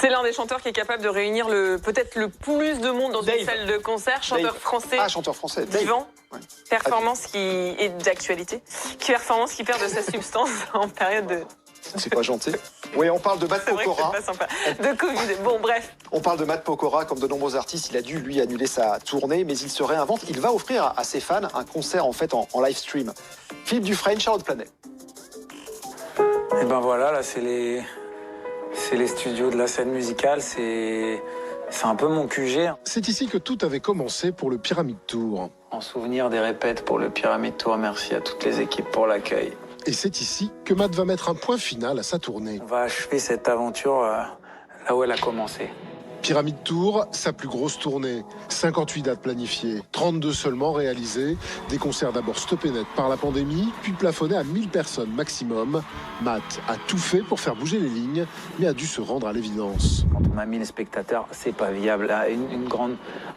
C'est l'un des chanteurs qui est capable de réunir peut-être le plus de monde dans une salle de concert. Chanteur français. Ah, chanteur français. Vivant. Ouais. Performance qui est d'actualité. Performance qui perd de sa substance en période de... C'est pas gentil. Oui, on parle de Matt Pokora. C'est pas sympa. De Covid. Bon, bref. On parle de Matt Pokora, comme de nombreux artistes. Il a dû, lui, annuler sa tournée, mais il se réinvente. Il va offrir à ses fans un concert, en fait, en live stream. Philippe Dufresne, Charlotte Planet. Et ben voilà, là, c'est les studios de la scène musicale. C'est un peu mon QG. C'est ici que tout avait commencé pour le Pyramid Tour. En souvenir des répètes pour le Pyramid Tour, merci à toutes les équipes pour l'accueil. Et c'est ici que Matt va mettre un point final à sa tournée. On va achever cette aventure là où elle a commencé. Pyramid Tour, sa plus grosse tournée. 58 dates planifiées, 32 seulement réalisées. Des concerts d'abord stoppés net par la pandémie, puis plafonnés à 1000 personnes maximum. Matt a tout fait pour faire bouger les lignes, mais a dû se rendre à l'évidence. Quand on a 1000 spectateurs, c'est pas viable.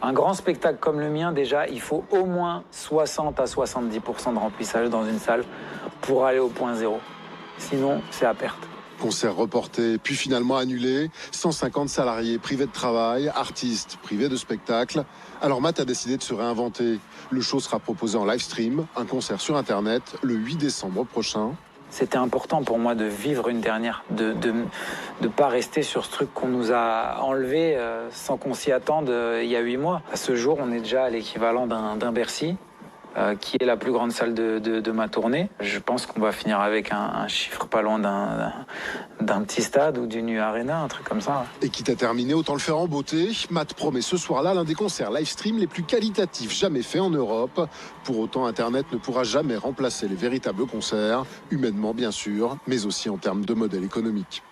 Un grand spectacle comme le mien, déjà, il faut au moins 60 à 70% de remplissage dans une salle pour aller au point zéro. Sinon, c'est à perte. Concert reporté, puis finalement annulé. 150 salariés privés de travail, artistes privés de spectacle. Alors Matt a décidé de se réinventer. Le show sera proposé en live stream, un concert sur Internet, le 8 décembre prochain. C'était important pour moi de vivre une dernière, de pas rester sur ce truc qu'on nous a enlevé sans qu'on s'y attende il y a 8 mois. À ce jour, on est déjà à l'équivalent d'un Bercy. Qui est la plus grande salle de ma tournée. Je pense qu'on va finir avec un chiffre pas loin d'un petit stade ou du Nu Arena, un truc comme ça. Et quitte à terminer, autant le faire en beauté. Matt promet ce soir-là l'un des concerts live stream les plus qualitatifs jamais faits en Europe. Pour autant, Internet ne pourra jamais remplacer les véritables concerts, humainement bien sûr, mais aussi en termes de modèle économique.